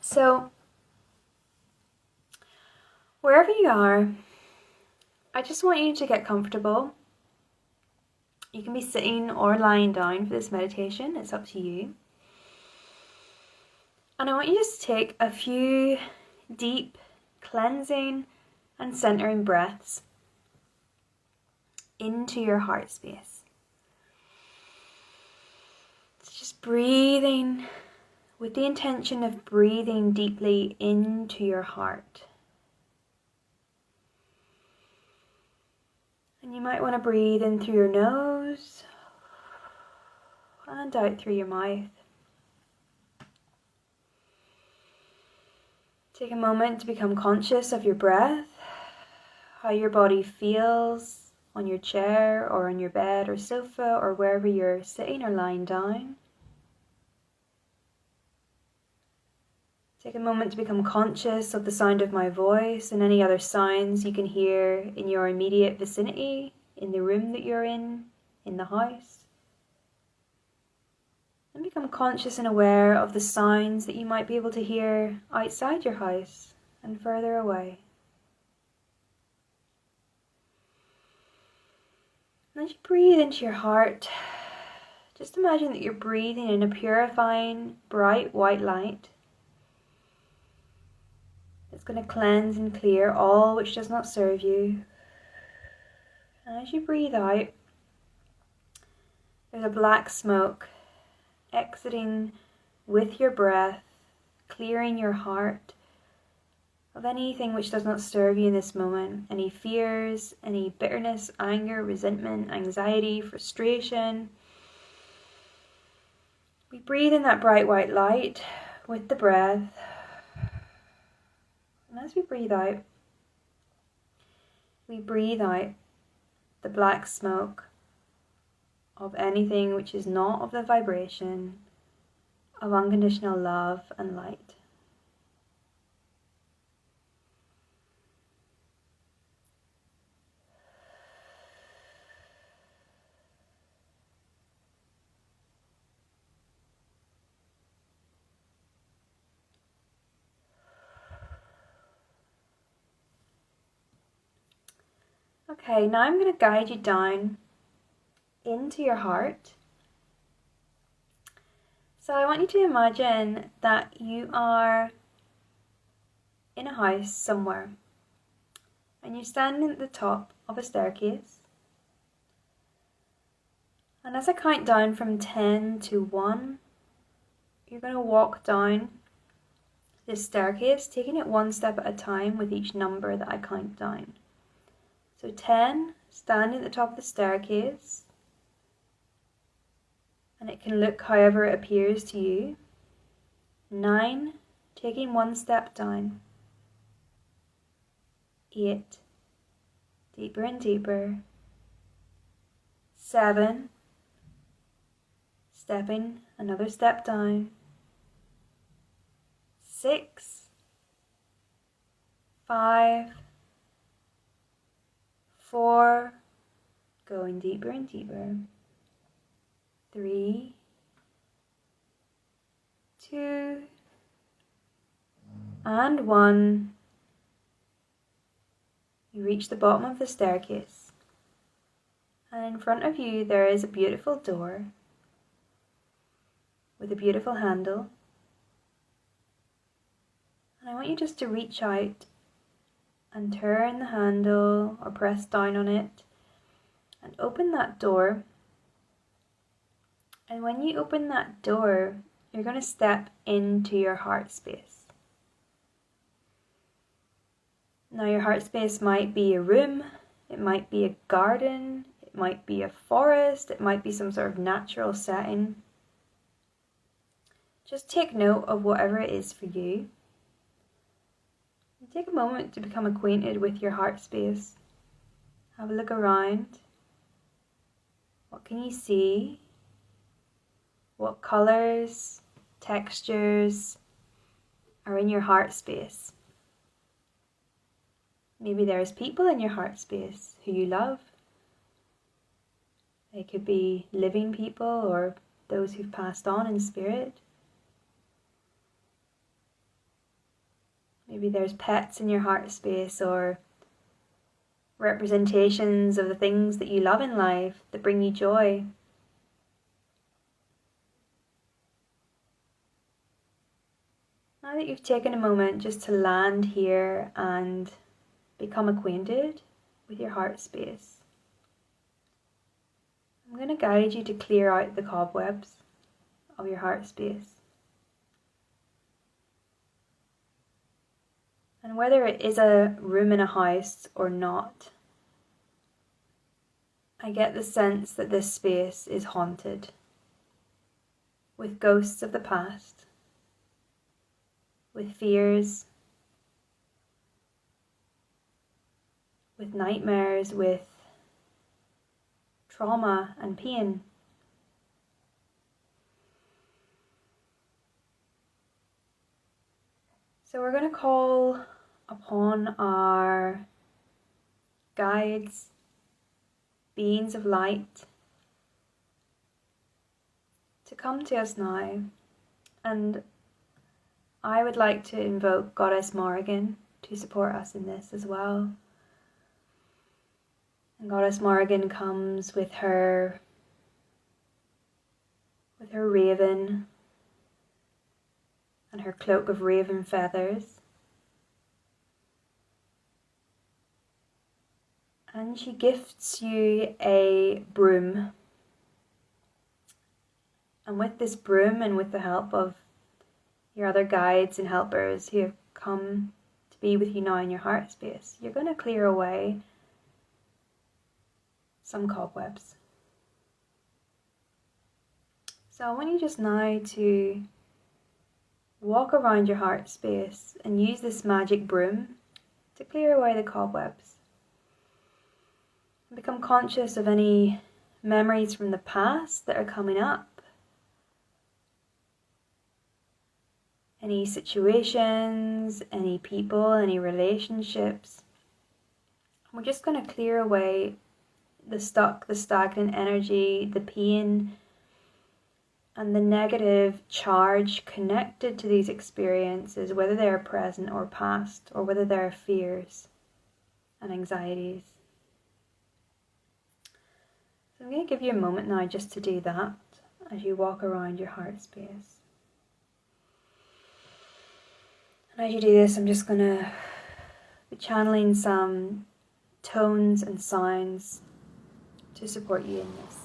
So, wherever you are, I just want you to get comfortable. You can be sitting or lying down for this meditation, it's up to you. And I want you just to take a few deep, cleansing and centering breaths into your heart space. It's just breathing with the intention of breathing deeply into your heart. And you might want to breathe in through your nose and out through your mouth. Take a moment to become conscious of your breath, how your body feels on your chair or on your bed or sofa or wherever you're sitting or lying down. Take a moment to become conscious of the sound of my voice and any other sounds you can hear in your immediate vicinity, in the room that you're in the house. And become conscious and aware of the sounds that you might be able to hear outside your house and further away. And as you breathe into your heart, just imagine that you're breathing in a purifying, bright white light. It's going to cleanse and clear all which does not serve you. And as you breathe out, there's a black smoke exiting with your breath, clearing your heart of anything which does not serve you in this moment. Any fears, any bitterness, anger, resentment, anxiety, frustration. We breathe in that bright white light with the breath. And as we breathe out the black smoke of anything which is not of the vibration of unconditional love and light. Okay, now I'm going to guide you down into your heart. So I want you to imagine that you are in a house somewhere and you're standing at the top of a staircase. And as I count down from 10 to 1, you're going to walk down this staircase, taking it one step at a time with each number that I count down. So 10, standing at the top of the staircase, and it can look however it appears to you. 9, taking one step down. 8, deeper and deeper. 7, stepping another step down. 6, 5, 4, going deeper and deeper. 3, 2, and 1. You reach the bottom of the staircase, and in front of you there is a beautiful door with a beautiful handle. And I want you just to reach out and turn the handle or press down on it and open that door. And when you open that door, you're going to step into your heart space. Now your heart space might be a room, it might be a garden, it might be a forest, it might be some sort of natural setting. Just take note of whatever it is for you. And take a moment to become acquainted with your heart space. Have a look around. What can you see? What colours, textures are in your heart space? Maybe there's people in your heart space who you love. They could be living people or those who've passed on in spirit. Maybe there's pets in your heart space, or representations of the things that you love in life that bring you joy. Now that you've taken a moment just to land here and become acquainted with your heart space, I'm going to guide you to clear out the cobwebs of your heart space. And whether it is a room in a house or not, I get the sense that this space is haunted with ghosts of the past, with fears, with nightmares, with trauma and pain. So we're going to call upon our guides, beings of light, to come to us now. And I would like to invoke Goddess Morrigan to support us in this as well. And Goddess Morrigan comes with her raven and her cloak of raven feathers. And she gifts you a broom. And with this broom, and with the help of your other guides and helpers who have come to be with you now in your heart space, you're going to clear away some cobwebs. So I want you just now to walk around your heart space and use this magic broom to clear away the cobwebs. And become conscious of any memories from the past that are coming up. Any situations, any people, any relationships. We're just going to clear away the stuck, the stagnant energy, the pain, and the negative charge connected to these experiences, whether they are present or past, or whether they are fears and anxieties. So I'm going to give you a moment now just to do that as you walk around your heart space. And as you do this, I'm just going to be channeling some tones and sounds to support you in this.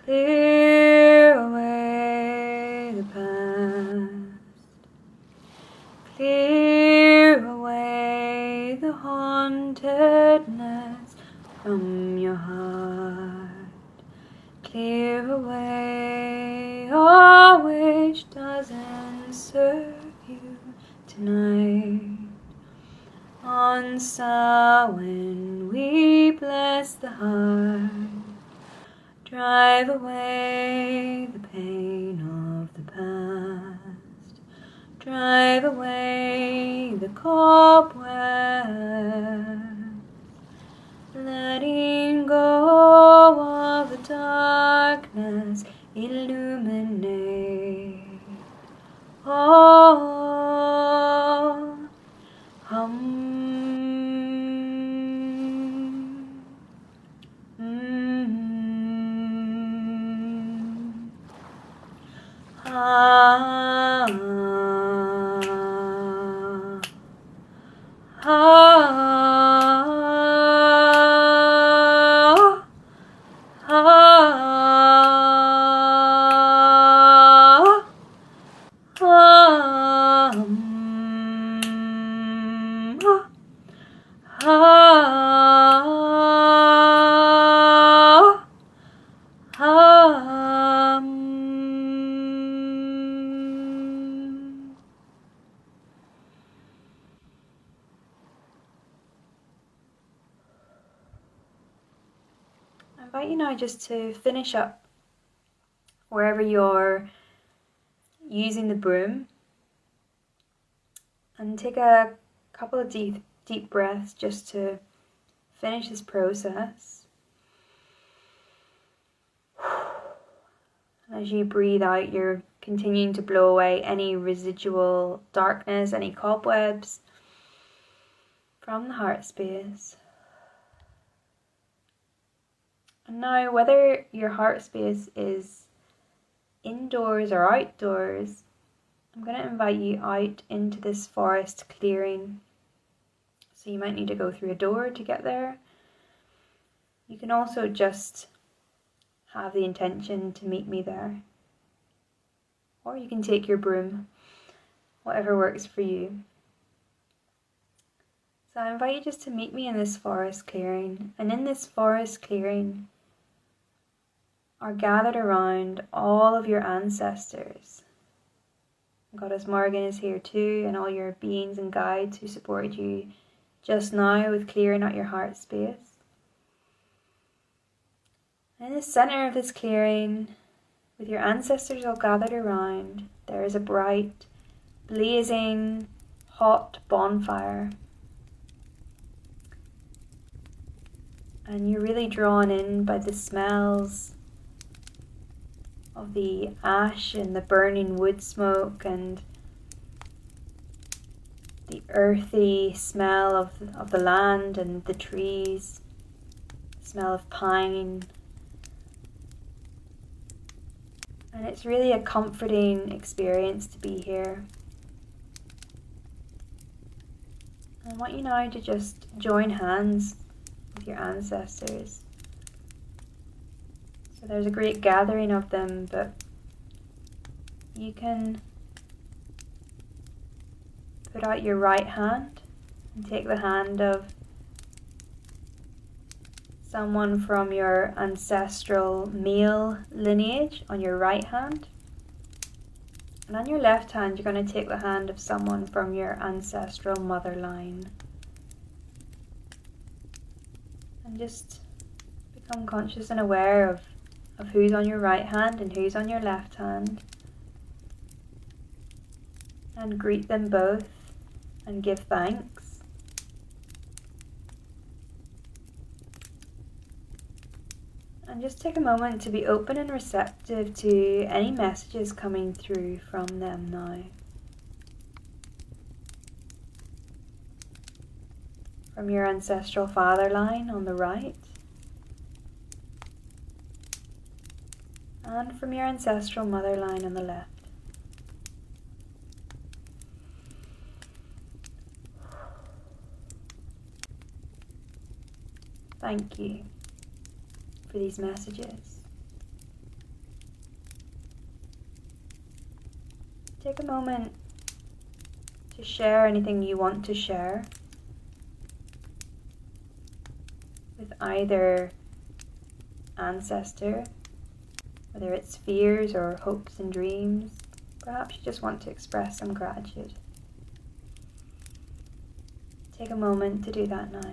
Clear away the past. Clear away the hauntedness from your heart. Clear away all which doesn't serve you tonight. On Samhain we bless the heart. Drive away the pain of the past. Drive away the cobwebs. Letting go of the darkness, illuminate all. I invite you now just to finish up wherever your using the broom. And take a couple of deep breaths just to finish this process. And as you breathe out, you're continuing to blow away any residual darkness, any cobwebs from the heart space. And now, whether your heart space is indoors or outdoors, I'm going to invite you out into this forest clearing. So you might need to go through a door to get there. You can also just have the intention to meet me there. Or you can take your broom, whatever works for you. So I invite you just to meet me in this forest clearing. And in this forest clearing are gathered around all of your ancestors. Goddess Morgan is here too, and all your beings and guides who supported you just now with clearing out your heart space. In the center of this clearing, with your ancestors all gathered around, there is a bright, blazing, hot bonfire. And you're really drawn in by the smells of the ash and the burning wood smoke and the earthy smell of the land and the trees, the smell of pine. And it's really a comforting experience to be here. I want you now to just join hands with your ancestors. So there's a great gathering of them, but you can put out your right hand and take the hand of someone from your ancestral male lineage on your right hand. And on your left hand, you're going to take the hand of someone from your ancestral mother line. And just become conscious and aware of who's on your right hand and who's on your left hand. And greet them both and give thanks. And just take a moment to be open and receptive to any messages coming through from them now. From your ancestral father line on the right, and from your ancestral mother line on the left. Thank you for these messages. Take a moment to share anything you want to share with either ancestor, whether it's fears or hopes and dreams. Perhaps you just want to express some gratitude. Take a moment to do that now.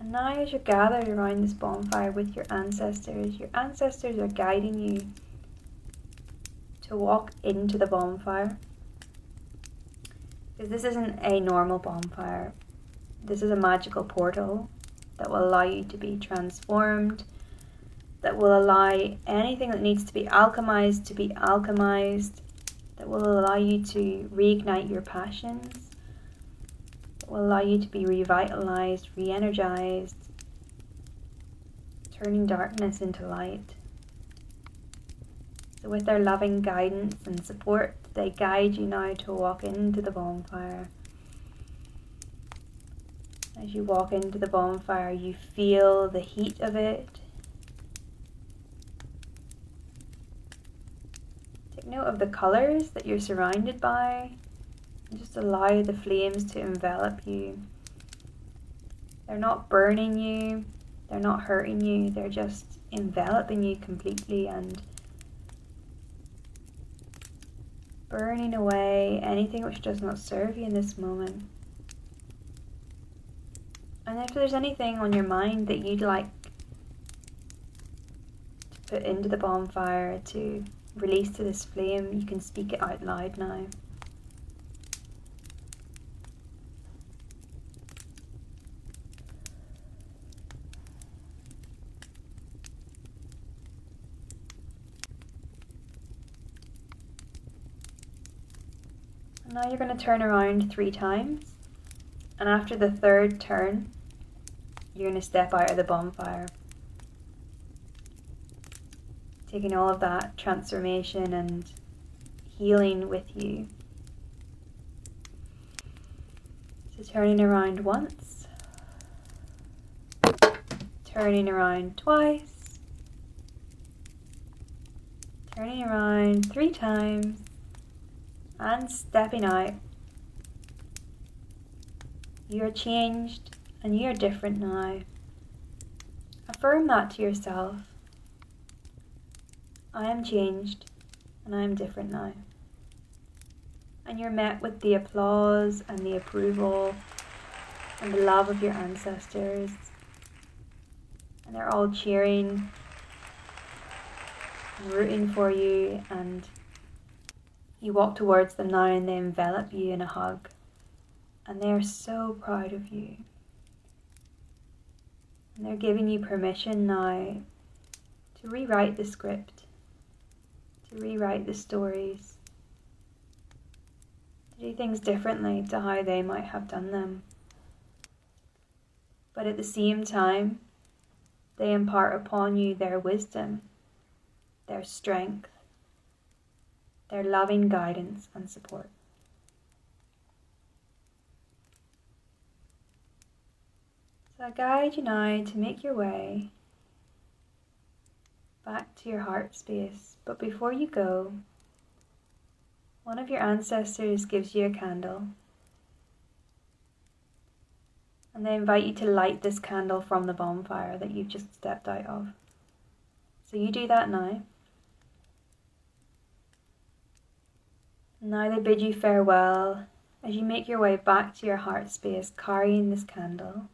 And now as you're gathered around this bonfire with your ancestors are guiding you to walk into the bonfire. Because this isn't a normal bonfire. This is a magical portal that will allow you to be transformed, that will allow anything that needs to be alchemized, that will allow you to reignite your passions, will allow you to be revitalized, re-energized, turning darkness into light. So with their loving guidance and support, they guide you now to walk into the bonfire. As you walk into the bonfire, you feel the heat of it. Take note of the colors that you're surrounded by. And just allow the flames to envelop you. They're not burning you, they're not hurting you, they're just enveloping you completely and burning away anything which does not serve you in this moment. And if there's anything on your mind that you'd like to put into the bonfire, to release to this flame, you can speak it out loud now. And now you're going to turn around 3 times, and after the 3rd turn, you're going to step out of the bonfire, taking all of that transformation and healing with you. So turning around once, turning around twice, turning around 3 times, and stepping out. You're changed and you're different now. Affirm that to yourself. I am changed and I am different now. And you're met with the applause and the approval and the love of your ancestors. And they're all cheering and rooting for you, and you walk towards them now and they envelop you in a hug. And they are so proud of you. And they're giving you permission now to rewrite the script, to rewrite the stories, to do things differently to how they might have done them. But at the same time, they impart upon you their wisdom, their strength, their loving guidance and support. So I guide you now to make your way back to your heart space. But before you go, one of your ancestors gives you a candle. And they invite you to light this candle from the bonfire that you've just stepped out of. So you do that now. Now they bid you farewell as you make your way back to your heart space, carrying this candle.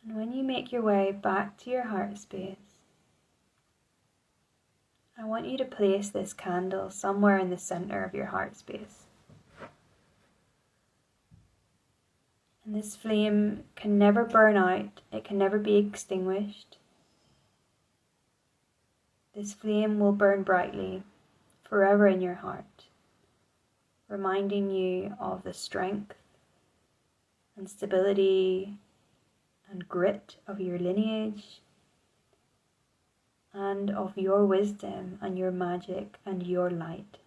And when you make your way back to your heart space, I want you to place this candle somewhere in the center of your heart space. And this flame can never burn out, it can never be extinguished. This flame will burn brightly forever in your heart, reminding you of the strength and stability and grit of your lineage, and of your wisdom and your magic and your light.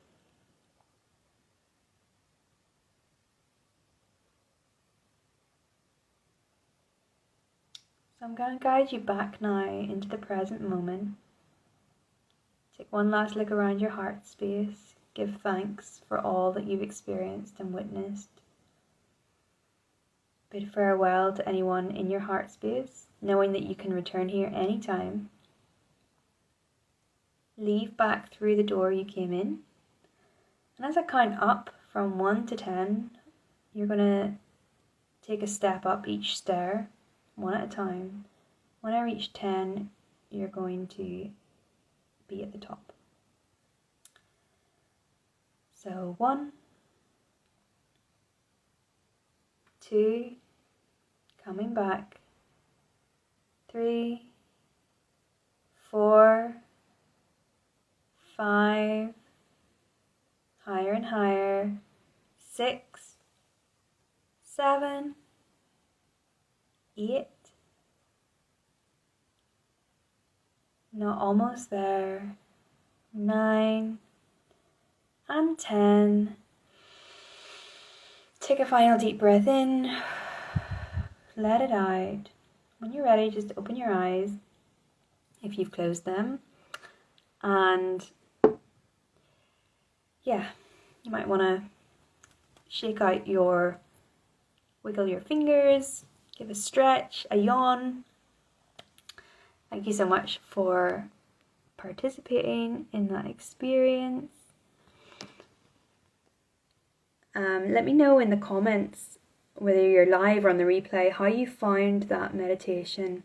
So I'm going to guide you back now into the present moment. Take one last look around your heart space. Give thanks for all that you've experienced and witnessed. Bid farewell to anyone in your heart space, knowing that you can return here anytime. Leave back through the door you came in. And as I count up from 1 to 10, you're going to take a step up each stair, one at a time. When I reach 10, you're going to be at the top. So 1, 2, coming back, 3, 4, 5, higher and higher, 6, 7, 8, not almost there, 9, and 10. Take a final deep breath in, let it out. When you're ready, just open your eyes if you've closed them, and yeah, you might want to wiggle your fingers, give a stretch, a yawn. Thank you so much for participating in that experience. Let me know in the comments, whether you're live or on the replay, how you found that meditation.